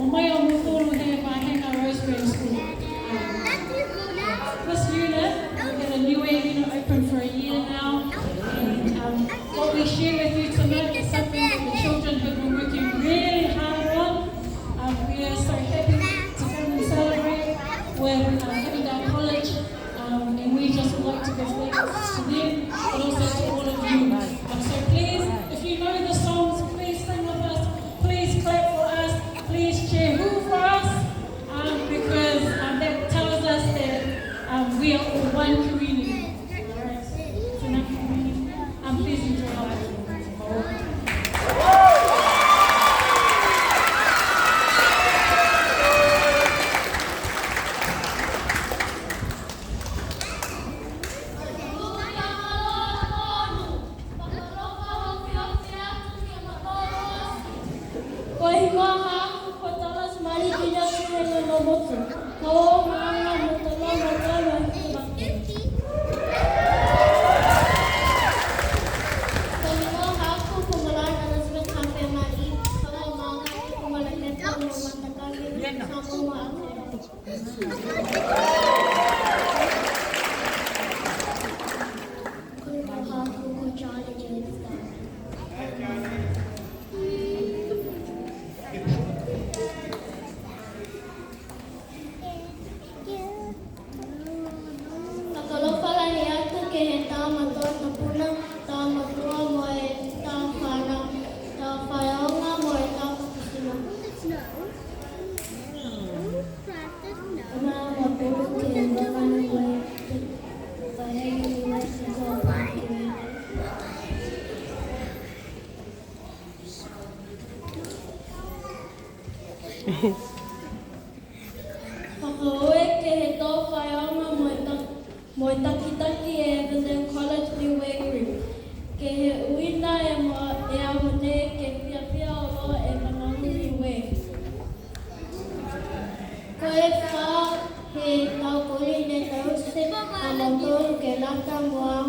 o mai o mutoro he Mahenga Roseberry School. This unit, we've got a Niue unit open for a year now, and what we share with you tonight is something that the children have been working really hard on. We are so happy to come and celebrate with Avondale College, and we just would like to give thanks to them, but also to all of you. So please, if you know the songs, please sing with us, please clap for us, please cheer who for us, because that tells us that we are all one community. Alright, so now please enjoy our performance. Moi takitaki e Avondale College Niue Island. Ke he uina e ahone ke pia o loa e manamu Niue. Ko e wha he tau kori ne tau se a mautoro ke lata moa